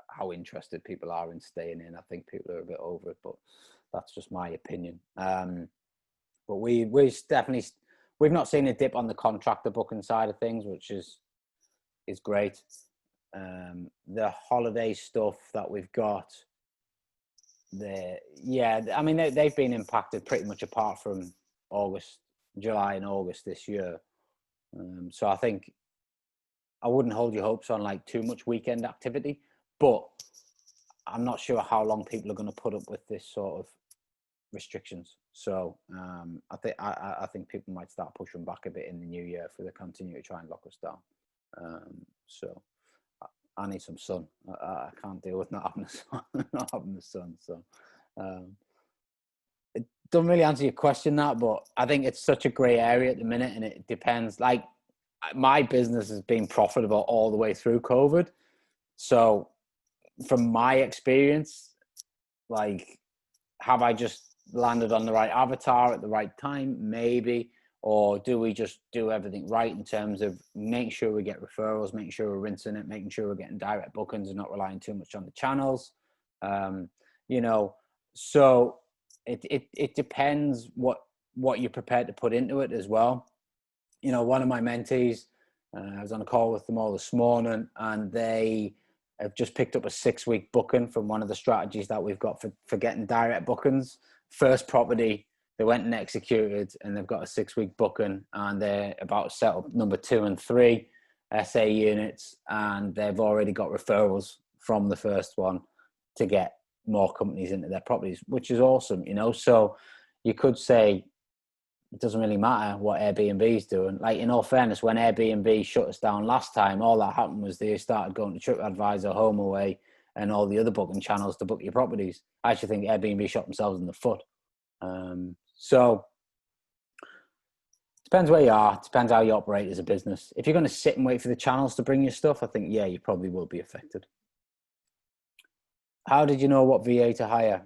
how interested people are in staying in. I think people are a bit over it, but that's just my opinion. But we've not seen a dip on the contractor booking side of things, which is great. The holiday stuff that we've got there, I mean they've been impacted pretty much apart from July and August this year. So I think I wouldn't hold your hopes on like too much weekend activity, but I'm not sure how long people are going to put up with this sort of restrictions. So I think people might start pushing back a bit in the new year if they continue to try and lock us down. So I need some sun. I can't deal with not having the sun. So it doesn't really answer your question, but I think it's such a grey area at the minute, and it depends. Like my business has been profitable all the way through COVID. So from my experience, like, have I just landed on the right avatar at the right time? Maybe. Or do we just do everything right in terms of making sure we get referrals, making sure we're rinsing it, making sure we're getting direct bookings and not relying too much on the channels? So it depends what you're prepared to put into it as well. One of my mentees, I was on a call with them all this morning, and they have just picked up a 6-week booking from one of the strategies that we've got for getting direct bookings. First property, they went and executed, and they've got a 6-week booking, and they're about to set up number 2 and 3 SA units, and they've already got referrals from the first one to get more companies into their properties, which is awesome, So you could say it doesn't really matter what Airbnb is doing. Like, in all fairness, when Airbnb shut us down last time, all that happened was they started going to TripAdvisor, HomeAway, and all the other booking channels to book your properties. I actually think Airbnb shot themselves in the foot. So depends where you are, depends how you operate as a business. If you're going to sit and wait for the channels to bring you stuff, I think, you probably will be affected. How did you know what VA to hire?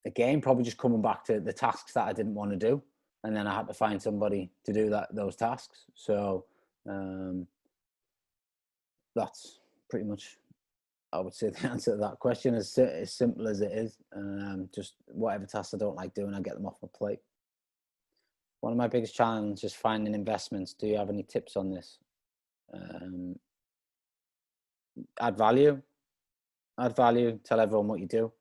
Again, probably just coming back to the tasks that I didn't want to do, and then I had to find somebody to do those tasks. So that's pretty much, I would say, the answer to that question. As simple as it is. Just whatever tasks I don't like doing, I get them off my plate. One of my biggest challenges is finding investments. Do you have any tips on this? Add value. Tell everyone what you do.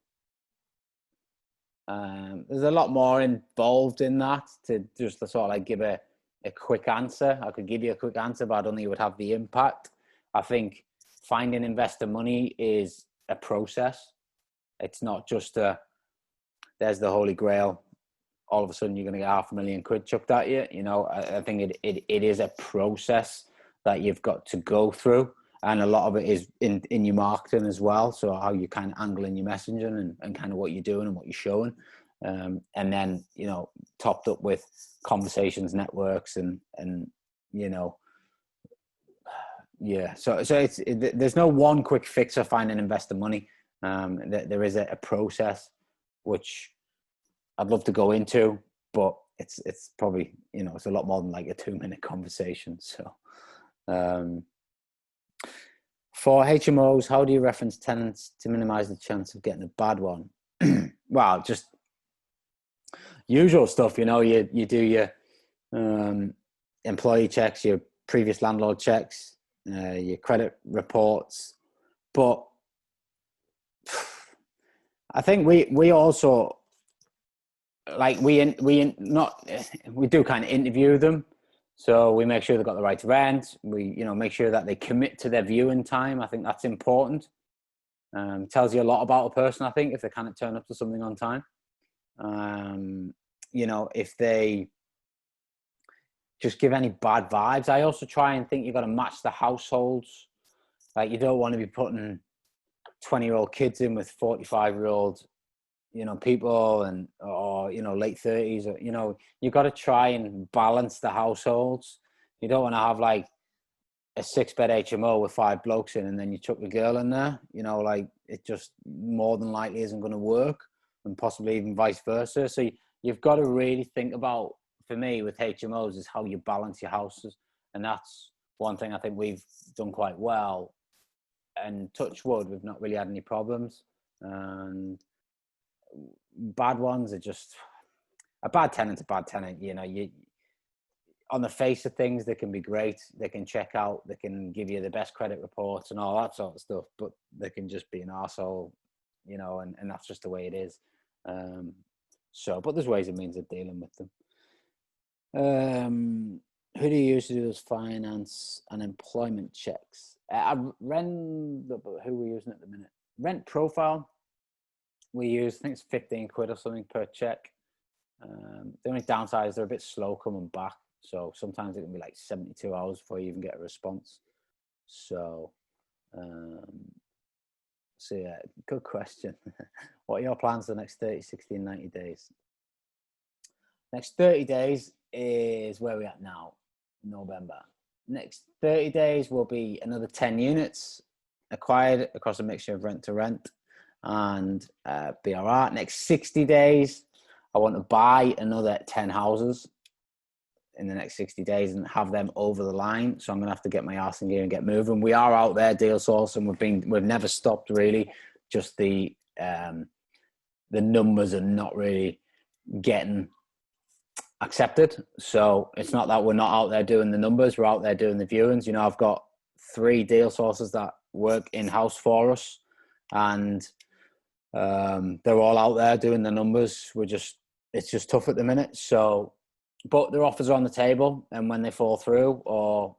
There's a lot more involved in that to just sort of like give a quick answer. I could give you a quick answer, but I don't think it would have the impact. I think finding investor money is a process. It's not just there's the holy grail. All of a sudden you're going to get £500,000 chucked at you. I think it is a process that you've got to go through. And a lot of it is in your marketing as well. So how you kind of angling your messaging and kind of what you're doing and what you're showing. And then, topped up with conversations, networks, and So there's no one quick fix for finding investor money. There is a process, which I'd love to go into, but it's probably, it's a lot more than like a 2-minute conversation. So, for HMOs, how do you reference tenants to minimize the chance of getting a bad one? Well, just usual stuff, you do your employee checks, your previous landlord checks, your credit reports. But I think we also, like, we do kind of interview them. So we make sure they've got the right to rent. We, make sure that they commit to their viewing time. I think that's important. Tells you a lot about a person, I think, if they can't turn up to something on time. If they just give any bad vibes. I also try and think you've got to match the households. Like, you don't want to be putting 20-year-old kids in with 45-year-old, people, and or late 30s, or you got to try and balance the households. You don't want to have like a 6-bed HMO with 5 blokes in, and then you chuck the girl in there. It just more than likely isn't going to work, and possibly even vice versa. So you've got to really think about, for me with HMOs, is how you balance your houses, and that's one thing I think we've done quite well. And touch wood, we've not really had any problems. And bad ones are just a bad tenant's a bad tenant. You on the face of things, they can be great. They can check out. They can give you the best credit reports and all that sort of stuff. But they can just be an arsehole, and that's just the way it is. But there's ways and means of dealing with them. Who do you use to do those finance and employment checks? Who we're using at the minute? Rent Profile. We use, I think it's 15 quid or something per check. The only downside is they're a bit slow coming back. So sometimes it can be like 72 hours before you even get a response. So yeah, good question. What are your plans for the next 30, 60, and 90 days? Next 30 days is where we're at now, November. Next 30 days will be another 10 units acquired across a mixture of rent to rent and BRR. Next 60 days, I want to buy another 10 houses in the next 60 days and have them over the line. So I'm going to have to get my arse in gear and get moving. We are out there deal sourcing. We've never stopped really. Just the numbers are not really getting accepted. So it's not that we're not out there doing the numbers. We're out there doing the viewings. I've got 3 deal sources that work in-house for us, and they're all out there doing the numbers. It's just tough at the minute. So, but their offers are on the table, and when they fall through, or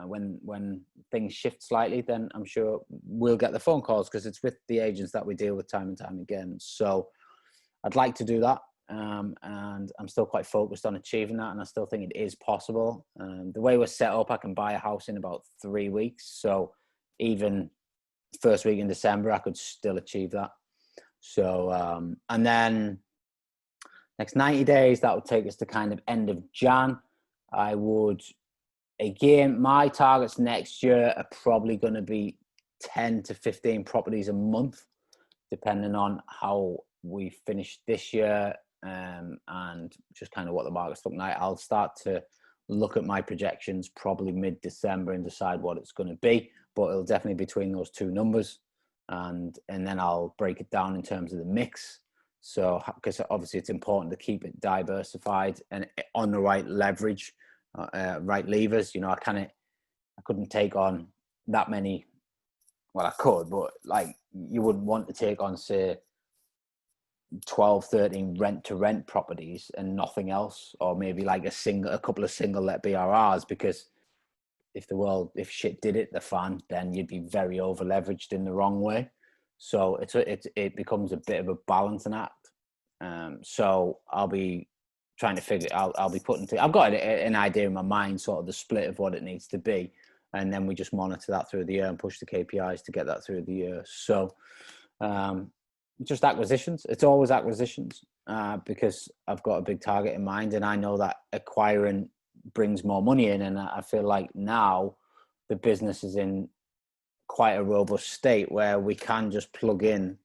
when things shift slightly, then I'm sure we'll get the phone calls, because it's with the agents that we deal with time and time again. So I'd like to do that. And I'm still quite focused on achieving that, and I still think it is possible. The way we're set up, I can buy a house in about 3 weeks. So even first week in December, I could still achieve that. So, and then next 90 days, that would take us to kind of end of Jan. I would, again, my targets next year are probably going to be 10 to 15 properties a month, depending on how we finish this year. And just kind of what the market's looking like. I'll start to look at my projections probably mid-December and decide what it's going to be, but it'll definitely be between those 2 numbers, and then I'll break it down in terms of the mix. So, because obviously it's important to keep it diversified and on the right leverage, right levers. I couldn't take on that many. Well, I could, but like you wouldn't want to take on, say, 12, 13 rent-to-rent properties and nothing else, or maybe like a couple of single-let BRRs, because if shit did hit the fan, then you'd be very over-leveraged in the wrong way. So it becomes a bit of a balancing act. So I'll be trying to figure. I'll be putting. I've got an idea in my mind, sort of the split of what it needs to be, and then we just monitor that through the year and push the KPIs to get that through the year. So. Just acquisitions. It's always acquisitions, because I've got a big target in mind, and I know that acquiring brings more money in, and I feel like now the business is in quite a robust state where we can just plug in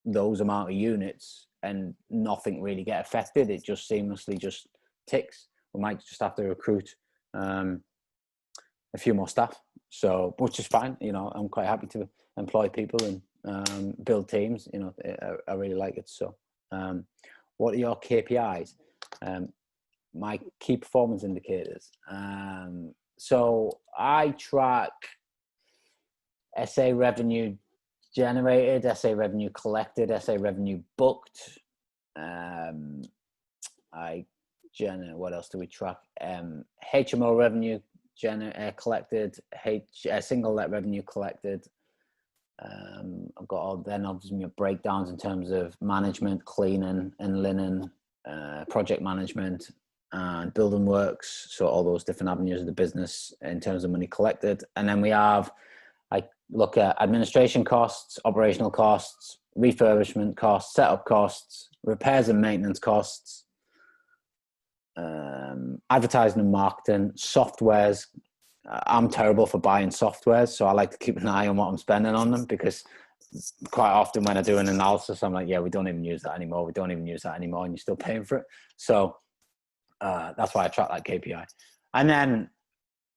those amount of units and nothing really get affected. It just seamlessly just ticks. We might just have to recruit a few more staff, so which is fine. I'm quite happy to employ people and build teams. I really like it. So what are your KPIs? My key performance indicators. So I track SA revenue generated, SA revenue collected, SA revenue booked. What else do we track? HMO revenue collected, single let revenue collected. I've got obviously breakdowns in terms of management, cleaning and linen, project management, and building works. So all those different avenues of the business in terms of money collected. And then we have, I look at administration costs, operational costs, refurbishment costs, setup costs, repairs and maintenance costs, advertising and marketing, softwares. I'm terrible for buying softwares, so I like to keep an eye on what I'm spending on them, because quite often when I do an analysis, I'm like, yeah, we don't even use that anymore. We don't even use that anymore, and you're still paying for it. So that's why I track that KPI. And then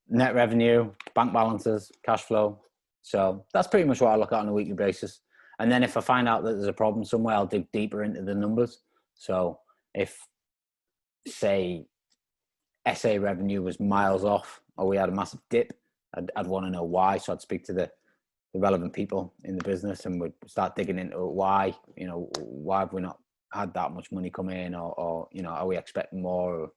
net revenue, bank balances, cash flow. So that's pretty much what I look at on a weekly basis. And then if I find out that there's a problem somewhere, I'll dig deeper into the numbers. So if, say, SA revenue was miles off, or we had a massive dip, I'd want to know why. So I'd speak to the relevant people in the business, and we'd start digging into why. You know, why have we not had that much money come in, or you know, are we expecting more, or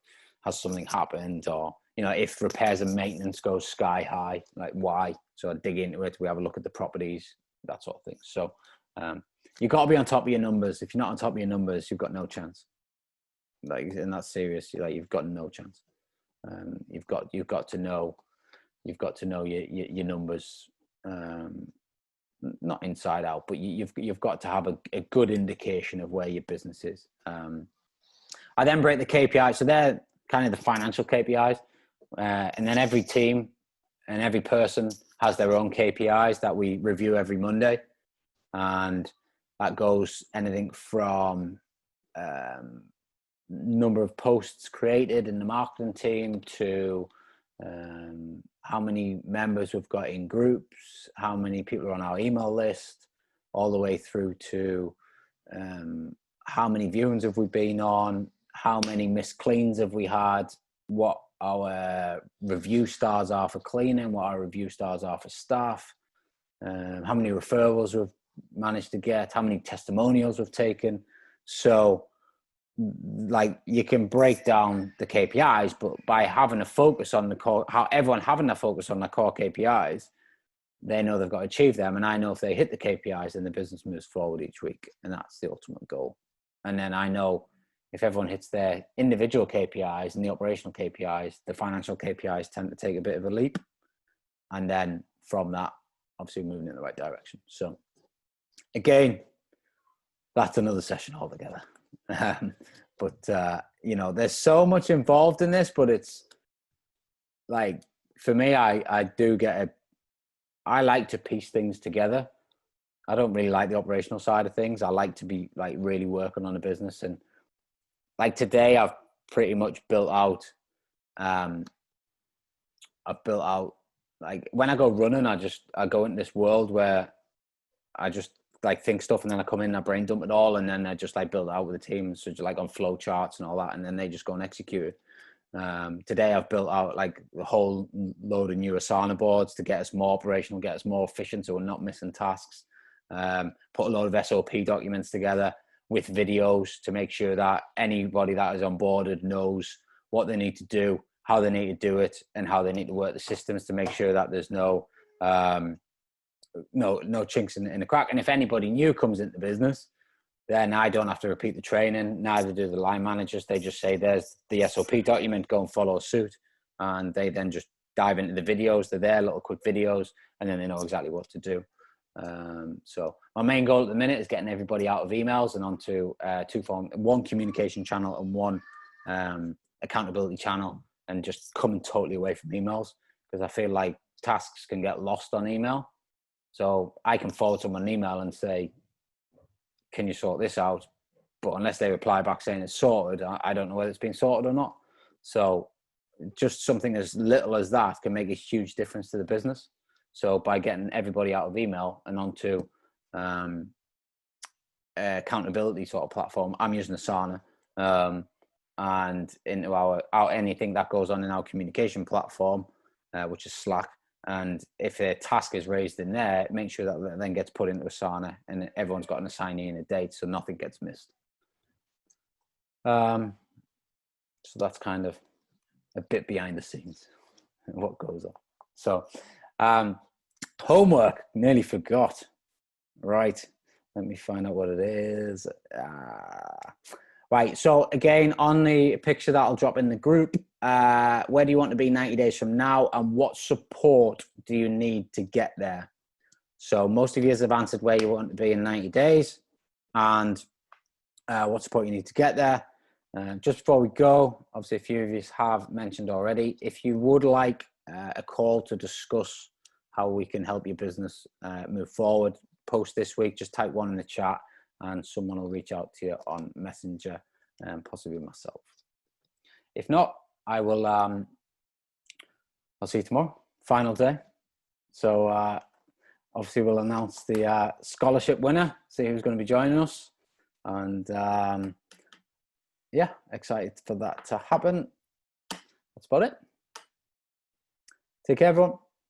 has something happened, or you know, if repairs and maintenance goes sky high, like why? So I dig into it. We have a look at the properties, that sort of thing. So you've got to be on top of your numbers. If you're not on top of your numbers, you've got no chance. Like, and that's serious. Like, you've got no chance. You've got to know your numbers, not inside out, but you've got to have a good indication of where your business is. I then break the KPIs, so they're kind of the financial KPIs, and then every team and every person has their own KPIs that we review every Monday, and that goes anything from number of posts created in the marketing team to how many members we've got in groups, how many people are on our email list, all the way through to how many viewings have we been on, how many missed cleans have we had, what our review stars are for cleaning, what our review stars are for staff, how many referrals we've managed to get, how many testimonials we've taken. So like, you can break down the KPIs, but by having a focus on the core, how everyone having a focus on the core KPIs, they know they've got to achieve them. And I know if they hit the KPIs, then the business moves forward each week. And that's the ultimate goal. And then I know if everyone hits their individual KPIs and the operational KPIs, the financial KPIs tend to take a bit of a leap. And then from that, obviously moving in the right direction. So again, that's another session altogether. But you know, there's so much involved in this, but it's like, for me, I like to piece things together. I don't really like the operational side of things. I like to be like really working on a business. And like today, I've pretty much built out, like, when I go running, I go into this world where I just like think stuff, and then I come in, I brain dump it all, and then I just like build it out with the team. So just like on flow charts and all that, and then they just go and execute it. Today I've built out like a whole load of new Asana boards to get us more operational, get us more efficient, so we're not missing tasks. Put a load of SOP documents together with videos to make sure that anybody that is onboarded knows what they need to do, how they need to do it, and how they need to work the systems to make sure that there's no chinks in the crack. And if anybody new comes into the business, then I don't have to repeat the training, neither do the line managers. They just say, there's the SOP document, go and follow suit. And they then just dive into the videos. They're there, little quick videos, and then they know exactly what to do. So my main goal at the minute is getting everybody out of emails and onto one communication channel and one accountability channel, and just coming totally away from emails, because I feel like tasks can get lost on email. So I can forward someone an email and say, can you sort this out? But unless they reply back saying it's sorted, I don't know whether it's been sorted or not. So just something as little as that can make a huge difference to the business. So by getting everybody out of email and onto accountability sort of platform, I'm using Asana, and into our anything that goes on in our communication platform, which is Slack. And if a task is raised in there, make sure that then gets put into Asana, and everyone's got an assignee and a date, so nothing gets missed. So that's kind of a bit behind the scenes what goes on. So homework, nearly forgot. Right, let me find out what it is. Right, so again, on the picture that I'll drop in the group, where do you want to be 90 days from now, and what support do you need to get there? So most of you have answered where you want to be in 90 days and what support you need to get there. Just before we go, obviously a few of you have mentioned already, if you would like a call to discuss how we can help your business move forward, post this week, just type one in the chat and someone will reach out to you on Messenger and possibly myself. If not, I will, I'll see you tomorrow, final day. So obviously we'll announce the scholarship winner, see who's going to be joining us. And yeah, excited for that to happen. That's about it. Take care, everyone.